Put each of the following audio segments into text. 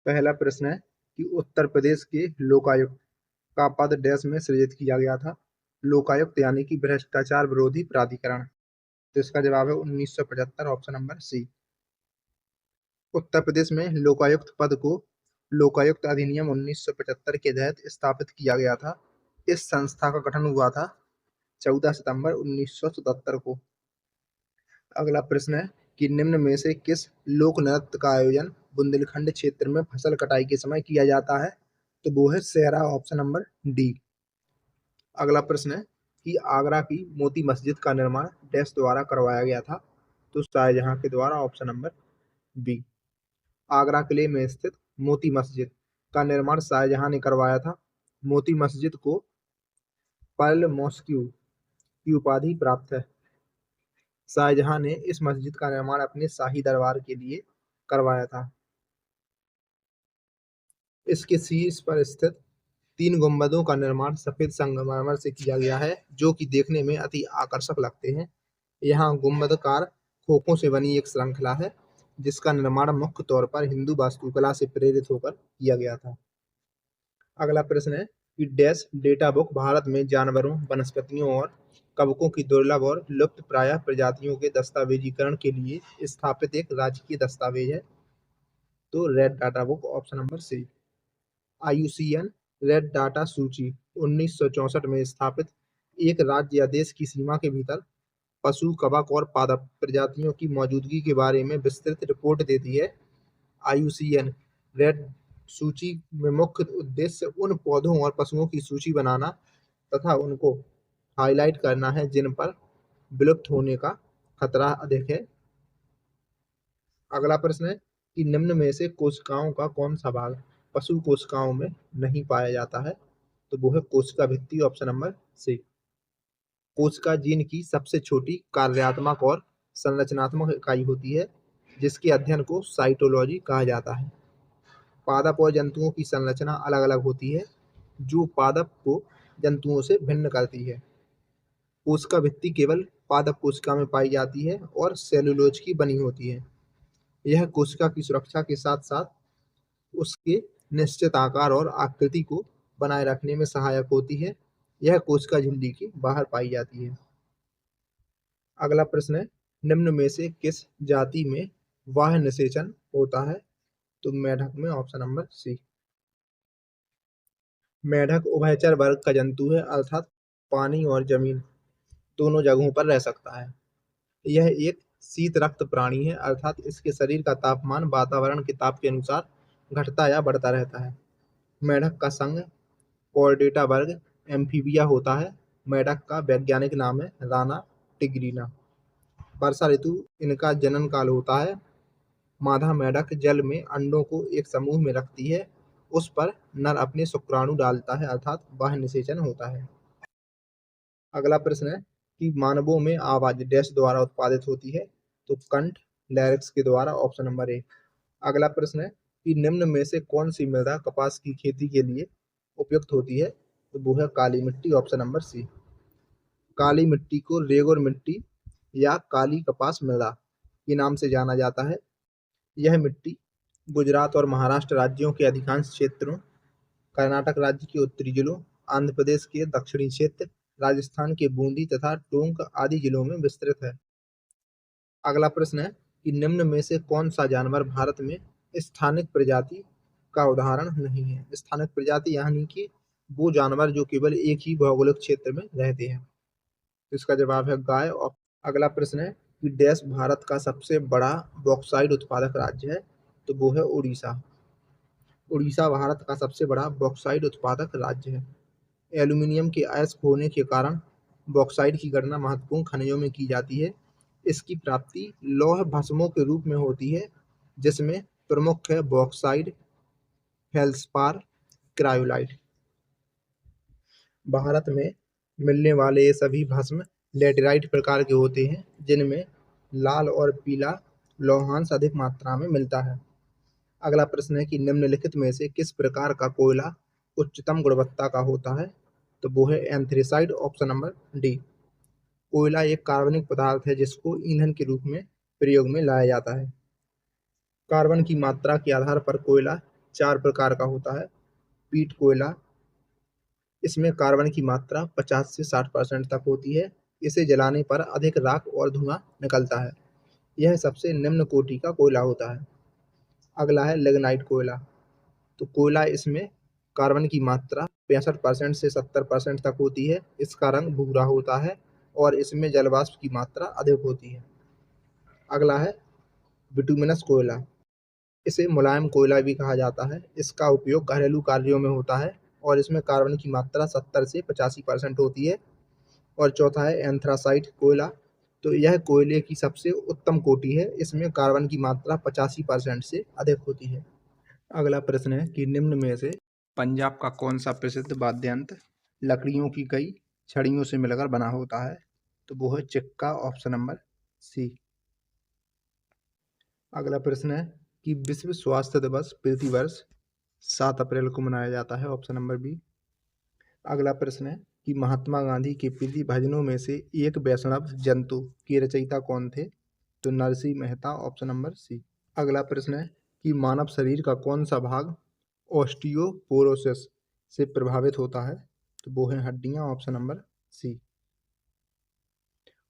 पहला प्रश्न है कि उत्तर प्रदेश के लोकायुक्त का पद डैश में सृजित किया गया था। लोकायुक्त यानी कि भ्रष्टाचार विरोधी प्राधिकरण। तो इसका जवाब है 1975, ऑप्शन नंबर सी। उत्तर प्रदेश में लोकायुक्त पद को लोकायुक्त अधिनियम 1975 के तहत स्थापित किया गया था। इस संस्था का गठन हुआ था 14 सितंबर 1977 को। अगला प्रश्न है कि निम्न में से किस लोक नृत्य का आयोजन बुंदेलखंड क्षेत्र में फसल कटाई के समय किया जाता है? तो वो है सेहरा, ऑप्शन नंबर डी। अगला प्रश्न है कि आगरा की मोती मस्जिद का निर्माण डैश द्वारा करवाया गया था? तो शाहजहां के द्वारा, ऑप्शन नंबर बी। आगरा किले में स्थित मोती मस्जिद का निर्माण शाहजहां ने करवाया था। मोती मस्जिद को पर्ल मॉस्क्यू की उपाधि प्राप्त है। शाहजहां ने इस मस्जिद का निर्माण अपने शाही दरबार के लिए करवाया था। इसके शीर्ष पर स्थित 3 गुंबदों का निर्माण सफेद संगमरमर से किया गया है, जो कि देखने में अति आकर्षक लगते हैं। यहाँ गुंबदकार खोखों से बनी एक श्रृंखला है, जिसका निर्माण मुख्य तौर पर हिंदू वास्तुकला से प्रेरित होकर किया गया था। अगला प्रश्न है कि डैश डेटा बुक भारत में जानवरों, वनस्पतियों और कवकों की दुर्लभ और लुप्तप्राय प्रजातियों के दस्तावेजीकरण के लिए स्थापित एक राजकीय दस्तावेज है? तो red data book, option number C. IUCN red data सूची 1964 में स्थापित एक राज्य या देश की सीमा के भीतर पशु, कवक और पादप प्रजातियों की मौजूदगी के बारे में विस्तृत रिपोर्ट देती है। आईयूसीएन रेड सूची में मुख्य उद्देश्य उन पौधों और पशुओं की सूची बनाना तथा उनको हाईलाइट करना है जिन पर विलुप्त होने का खतरा अधिक है। अगला प्रश्न है कि निम्न में से कोशिकाओं का कौन सा भाग पशु कोशिकाओं में नहीं पाया जाता है? तो वो है कोशिका भित्ति, ऑप्शन नंबर सी। कोशिका जीन की सबसे छोटी कार्यात्मक और संरचनात्मक इकाई होती है, जिसके अध्ययन को साइटोलॉजी कहा जाता है। पादप और जंतुओं की संरचना अलग-अलग होती है, जो पादप को जंतुओं से भिन्न करती है। कोशिका भित्ति केवल पादप कोशिका में पाई जाती है और सेलुलोज की बनी होती है। यह कोशिका की सुरक्षा के साथ-साथ उसके निश्चित आकार और आकृति को बनाए रखने में सहायक होती है। यह कोशिका झिल्ली के बाहर पाई जाती है। अगला प्रश्न है, निम्न में से किस जाति में बाह्य निषेचन होता है? तो मेढक में, ऑप्शन नंबर सी। मेढक उभयचर वर्ग का जंतु है, अर्थात पानी और जमीन दोनों जगहों पर रह सकता है। यह एक शीत रक्त प्राणी है, अर्थात इसके शरीर का तापमान वातावरण के ताप के अनुसार घटता या बढ़ता रहता है। मेढक का संघ कॉर्डेटा वर्ग एम्फीबिया होता है। मेढक का वैज्ञानिक नाम है राना टिग्रिना। वर्षा ऋतु इनका जनन काल होता है। मादा मेढक जल में अंडों को एक समूह में रखती है, उस पर नर अपने शुक्राणु डालता है, अर्थात बाह्य निषेचन होता है। अगला प्रश्न है कि मानवों में आवाज डैश द्वारा उत्पादित होती है? तो कंठ, लैरिक्स के द्वारा, ऑप्शन नंबर ए। अगला प्रश्न है कि निम्न में से कौन सी मृदा कपास की खेती के लिए उपयुक्त होती है? तो वो है काली मिट्टी, ऑप्शन नंबर सी। काली मिट्टी को रेगुर मिट्टी या काली कपास मृदा के नाम से जाना जाता है। यह मिट्टी गुजरात और महाराष्ट्र राज्यों के अधिकांश क्षेत्रों, कर्नाटक राज्य के उत्तरी जिलों, आंध्र प्रदेश के दक्षिणी क्षेत्र, राजस्थान के बूंदी तथा टोंक आदि जिलों में विस्तृत है। अगला प्रश्न है कि निम्न में से कौन सा जानवर भारत में स्थानिक प्रजाति का उदाहरण नहीं है? स्थानिक प्रजाति यानी कि वो जानवर जो केवल एक ही भौगोलिक क्षेत्र में रहते हैं। तो इसका जवाब है गाय। और अगला प्रश्न है कि डैश भारत का सबसे बड़ा बॉक्साइट उत्पादक राज्य है? तो वो है उड़ीसा। उड़ीसा भारत का सबसे बड़ा बॉक्साइट उत्पादक राज्य है। एल्यूमीनियम के अयस्क होने के कारण बॉक्साइट की गणना महत्वपूर्ण खनिजों में की जाती है। इसकी प्राप्ति लौह भस्मों के रूप में होती है, जिसमें प्रमुख है बॉक्साइट, फेल्सपार, क्रायोलाइट। भारत में मिलने वाले ये सभी भस्म लेटेराइट प्रकार के होते हैं, जिनमें लाल और पीला लौहांश अधिक मात्रा में मिलता है। अगला प्रश्न है कि निम्नलिखित में से किस प्रकार का कोयला उच्चतम गुणवत्ता का होता है? तो वो है एंथ्रेसाइट, ऑप्शन नंबर डी। कोयला एक कार्बनिक पदार्थ है जिसको ईंधन के रूप में प्रयोग में लाया जाता है। कार्बन की मात्रा के आधार पर कोयला 4 प्रकार का होता है। पीट कोयला, इसमें कार्बन की मात्रा 50 से 60% तक होती है। इसे जलाने पर अधिक राख और धुआं निकलता है। यह सबसे निम्न कोटि का कोयला होता है। अगला है लिग्नाइट कोयला। तो कोयला, इसमें कार्बन की मात्रा 65% से 70% तक होती है। इसका रंग भूरा होता है और इसमें जलवाष्प की मात्रा अधिक होती है। अगला है बिटुमिनस कोयला। इसे मुलायम कोयला भी कहा जाता है। इसका उपयोग घरेलू कार्यों में होता है और इसमें कार्बन की मात्रा 70 से 85% होती है। और चौथा है एंथ्रासाइट कोयला। तो यह कोयले की सबसे उत्तम कोटि है। इसमें कार्बन की मात्रा 85% से अधिक होती है। अगला प्रश्न है कि निम्न में से पंजाब का कौन सा प्रसिद्ध वाद्य यंत्र लकड़ियों की कई छड़ियों से मिलकर बना होता है? तो वो है चिक्का, ऑप्शन नंबर सी। अगला प्रश्न है कि विश्व स्वास्थ्य दिवस प्रतिवर्ष 7 अप्रैल को मनाया जाता है, ऑप्शन नंबर बी। अगला प्रश्न है कि महात्मा गांधी के प्रीति भजनों में से एक वैष्णव जंतु के रचयिता कौन थे? तो Narsinh Mehta, option number C. अगला प्रश्न है कि मानव शरीर का कौन सा भाग ऑस्टियोपोरोसिस से प्रभावित होता है? तो वो है हड्डियां, ऑप्शन नंबर सी।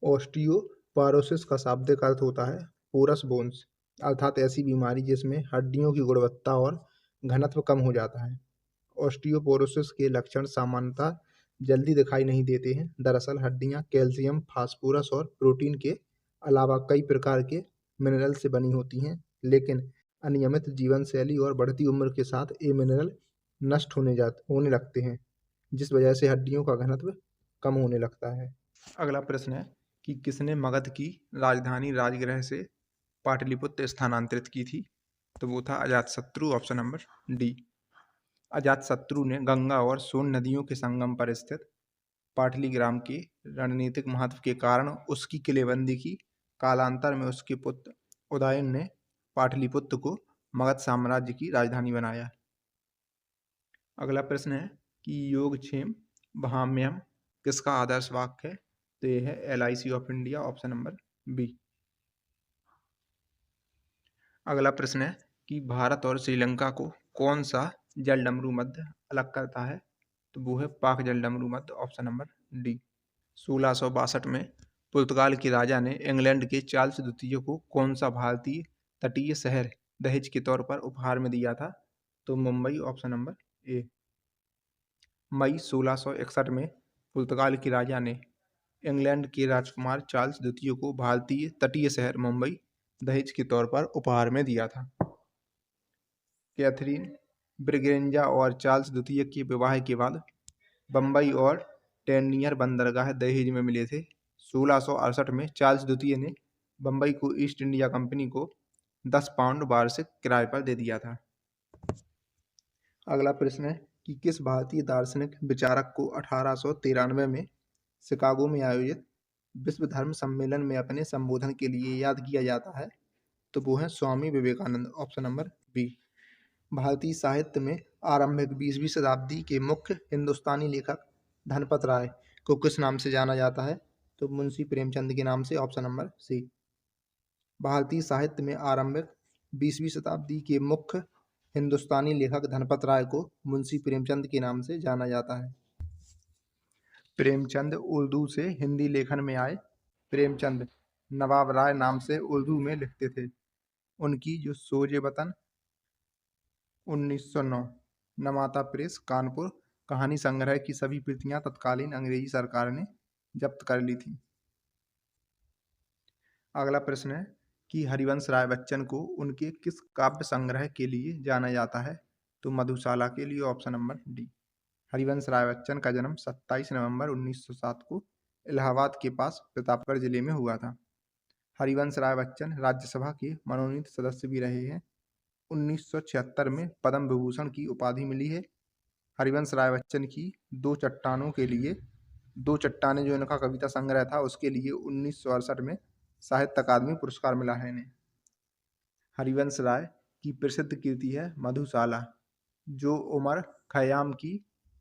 ऑस्टियोपोरोसिस का शाब्दिक अर्थ होता है पोरस बोन्स, अर्थात ऐसी बीमारी जिसमें हड्डियों की गुणवत्ता और घनत्व कम हो जाता है। ऑस्टियोपोरोसिस के लक्षण सामान्यतः जल्दी दिखाई नहीं देते हैं। दरअसल हड्डियां कैल्शियम, फास्फोरस और प्रोटीन के अलावा कई प्रकार के मिनरल से बनी होती हैं, लेकिन अनियमित जीवन शैली और बढ़ती उम्र के साथ ये मिनरल नष्ट होने लगते हैं, जिस वजह से हड्डियों का घनत्व कम होने लगता है। अगला प्रश्न है कि किसने मगध की राजधानी राजगृह से पाटलिपुत्र स्थानांतरित की थी? तो वो था Ajatashatru, option number D. Ajatashatru ने गंगा और सोन नदियों के संगम पर स्थित पाटलिग्राम के रणनीतिक महत्व के कारण उसकी किलेबंदी की। कालांतर में उसके पुत्र उदयन ने पाटलिपुत्र को मगध साम्राज्य की राजधानी बनाया। अगला प्रश्न है कि योगक्षेम वहाम्यहम किसका आदर्श वाक्य है? तो यह है LIC of India, option number B. अगला प्रश्न है कि भारत और श्रीलंका को कौन सा जलडमरू मध्य अलग करता है? तो वो है पाक जलडमरू मध्य, ऑप्शन नंबर डी। 1662 में पुर्तगाल के राजा ने इंग्लैंड के चार्ल्स द्वितीय को कौन सा भारतीय तटीय शहर दहेज के तौर पर उपहार में दिया था? तो मुंबई, ऑप्शन नंबर ए। मई 1661 में पुर्तगाल के राजा ने इंग्लैंड के राजकुमार चार्ल्स द्वितीय को भारतीय तटीय शहर मुंबई दहेज के तौर पर उपहार में दिया था। कैथरीन ब्रिगेंजा और चार्ल्स द्वितीय के विवाह के बाद बम्बई और टेर्नियर बंदरगाह दहेज में मिले थे। 1668 में चार्ल्स द्वितीय ने बम्बई को ईस्ट इंडिया कंपनी को 10 पाउंड वार्षिक किराए पर दे दिया था। अगला प्रश्न है कि किस भारतीय दार्शनिक विचारक को 1893 में शिकागो में आयोजित विश्व धर्म सम्मेलन में अपने संबोधन के लिए याद किया जाता है? तो वो है Swami Vivekananda, option number B. भारतीय साहित्य में आरंभिक 20वीं शताब्दी के मुख्य हिंदुस्तानी लेखक धनपत राय को किस नाम से जाना जाता है? तो मुंशी प्रेमचंद के नाम से, ऑप्शन नंबर सी। भारतीय साहित्य में आरंभिक 20वीं शताब्दी के मुख्य हिंदुस्तानी लेखक धनपत राय को मुंशी प्रेमचंद के नाम से जाना जाता है। प्रेमचंद उर्दू से हिंदी लेखन में आए। प्रेमचंद नवाब राय नाम से उर्दू में लिखते थे। उनकी जो सोजे वतन 1909 नमाता प्रेस कानपुर कहानी संग्रह की सभी प्रतियां तत्कालीन अंग्रेजी सरकार ने जब्त कर ली थी। अगला प्रश्न है कि हरिवंश राय बच्चन को उनके किस काव्य संग्रह के लिए जाना जाता है? तो मधुशाला के लिए, option number D. Harivansh Rai Bachchan का जन्म 27 नवंबर 1907 को इलाहाबाद के पास प्रतापगढ़ जिले में हुआ था। हरिवंश राय बच्चन राज्यसभा के मनोनीत सदस्य भी रहे हैं। 1976 में पद्म विभूषण की उपाधि मिली है। हरिवंश राय बच्चन की दो चट्टानों के लिए, दो चट्टानें जो इनका कविता संग्रह था उसके लिए 1968 में साहित्य अकादमी पुरस्कार मिला है इन्हें। हरिवंश राय की प्रसिद्ध कृति है मधुशाला, जो उमर खयाम की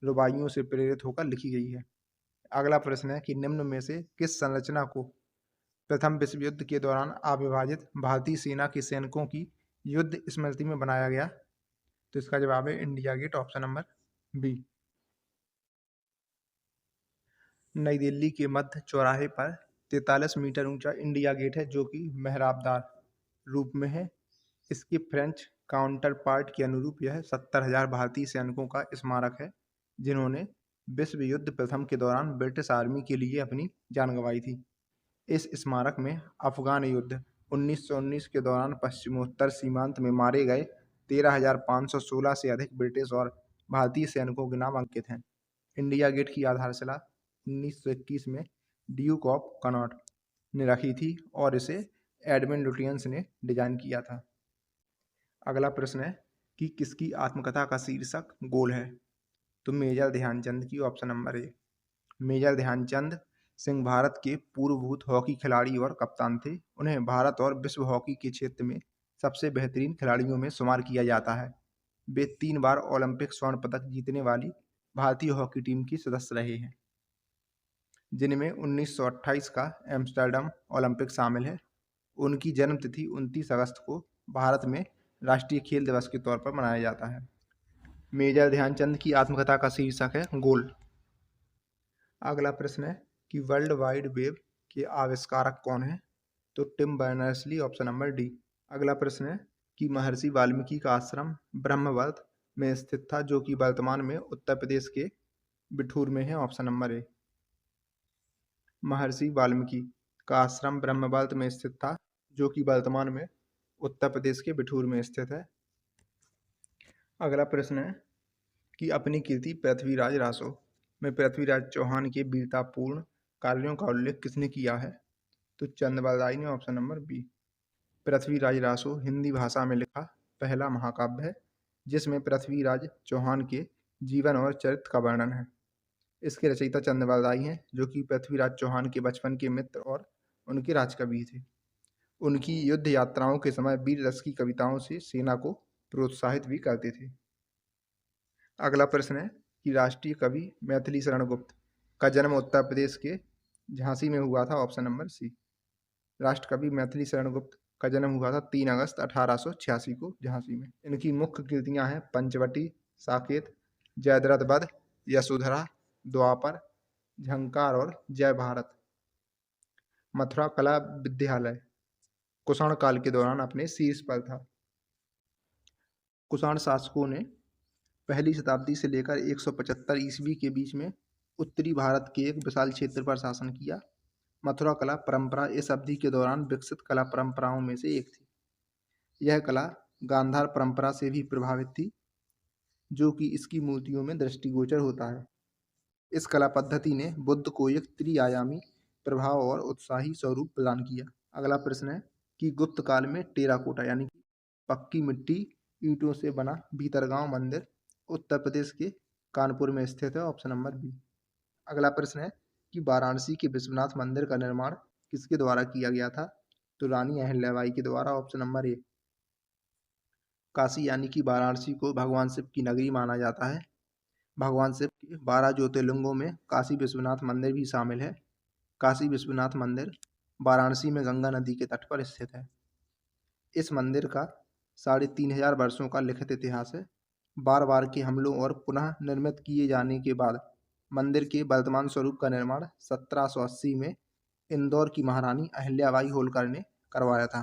रुबाइयों से प्रेरित होकर लिखी गई है। अगला प्रश्न है कि निम्न में से किस संरचना को प्रथम विश्व युद्ध के दौरान अविभाजित भारतीय सेना के सैनिकों की युद्ध स्मृति में बनाया गया? तो इसका जवाब है India Gate, option number B. New Delhi के मध्य चौराहे पर 43 मीटर ऊंचा इंडिया गेट है, जो कि मेहराबदार रूप में है। इसके फ्रेंच काउंटर पार्ट के अनुरूप यह 70,000 भारतीय सैनिकों का स्मारक है, जिन्होंने विश्व युद्ध प्रथम के दौरान ब्रिटिश आर्मी के लिए अपनी जान गंवाई थी। इस स्मारक में अफगान युद्ध 1919 के दौरान पश्चिमोत्तर सीमांत में मारे गए 13,516 से अधिक ब्रिटिश और भारतीय सैनिकों के नाम अंकित हैं। इंडिया गेट की आधारशिला 1921 में ड्यूक ऑफ कनॉट ने रखी थी और इसे एडमंड लुटियंस ने डिजाइन किया था। अगला प्रश्न है कि किसकी आत्मकथा का शीर्षक गोल है? तो मेजर ध्यानचंद की, option number A. Major Dhyanchand Singh Bharat के पूर्वभूत हॉकी खिलाड़ी और कप्तान थे। उन्हें भारत और विश्व हॉकी के क्षेत्र में सबसे बेहतरीन खिलाड़ियों में शुमार किया जाता है। वे 3 बार ओलंपिक स्वर्ण पदक जीतने वाली भारतीय हॉकी टीम की सदस्य रहे हैं, जिनमें 1928 का एम्स्टर्डम ओलंपिक शामिल है। उनकी जन्म तिथि 29 अगस्त को भारत में राष्ट्रीय खेल दिवस के तौर पर मनाया जाता है। मेजर ध्यानचंद की आत्मकथा का शीर्षक है गोल। अगला प्रश्न है कि वर्ल्ड वाइड वेब के आविष्कारक कौन है? तो Tim Berners Lee, option number D. अगला प्रश्न है कि महर्षि वाल्मीकि का आश्रम ब्रह्मवर्त में स्थित था, जो कि वर्तमान में उत्तर प्रदेश के बिठूर में है, ऑप्शन नंबर ए। महर्षि वाल्मीकि का आश्रम ब्रह्मवर्त में स्थित था, जो कि वर्तमान में उत्तर प्रदेश के बिठूर में स्थित है। अगला प्रश्न है कि अपनी कृति पृथ्वीराज रासो में पृथ्वीराज चौहान के वीरतापूर्ण कार्यों का उल्लेख किसने किया है? तो चंद्रबाल राय ने, option number B. Prithviraj Raso Hindi भाषा में लिखा पहला महाकाव्य है, जिसमें पृथ्वीराज चौहान के जीवन और चरित्र का वर्णन है। इसके रचयिता चंद्रबाल राय हैं, जो कि पृथ्वीराज चौहान के बचपन के मित्र और उनके राजकवि थे। उनकी युद्ध यात्राओं के समय वीर रस की कविताओं से सेना को प्रोत्साहित भी करते थे। अगला प्रश्न है कि राष्ट्रीय कवि मैथिली शरण गुप्त का जन्म उत्तर प्रदेश के झांसी में हुआ था, ऑप्शन नंबर सी। राष्ट्रकवि मैथिली शरण गुप्त का जन्म हुआ था 3 अगस्त 1886 को झांसी में। इनकी मुख्य कृतियां हैं पंचवटी, साकेत, जयद्रथ वध, यशोधरा, द्वापर, झंकार और जय भारत। मथुरा कला विद्यालय कुषाण काल के दौरान अपने शीर्ष पर था। कुषाण शासकों ने पहली शताब्दी से लेकर 175 ईस्वी के बीच में उत्तरी भारत के एक विशाल क्षेत्र पर शासन किया। मथुरा कला परंपरा इस अवधि के दौरान विकसित कला परंपराओं में से एक थी। यह कला गांधार परंपरा से भी प्रभावित थी, जो कि इसकी मूर्तियों में दृष्टिगोचर होता है। इस कला पद्धति ने बुद्ध को एक त्रिआयामी प्रभाव और उत्साही स्वरूप प्रदान किया। अगला प्रश्न है कि गुप्त काल में टेराकोटा यानी कि पक्की मिट्टी ईंटों से बना भीतरगांव मंदिर उत्तर प्रदेश के कानपुर में स्थित है, ऑप्शन नंबर बी। अगला प्रश्न है कि वाराणसी के विश्वनाथ मंदिर का निर्माण किसके द्वारा किया गया था? तो रानी अहिल्याबाई के द्वारा, ऑप्शन नंबर ए। काशी यानी कि वाराणसी को भगवान शिव की नगरी माना जाता है। भगवान शिव के 12 ज्योतिर्लिंगों में काशी विश्वनाथ मंदिर भी शामिल है। काशी विश्वनाथ मंदिर वाराणसी में गंगा नदी के तट पर स्थित है। इस मंदिर का 3500 वर्षों का लिखित इतिहास है। बार बार के हमलों और पुनः निर्मित किए जाने के बाद मंदिर के वर्तमान स्वरूप का निर्माण 1780 में इंदौर की महारानी अहिल्याबाई होलकर ने करवाया था।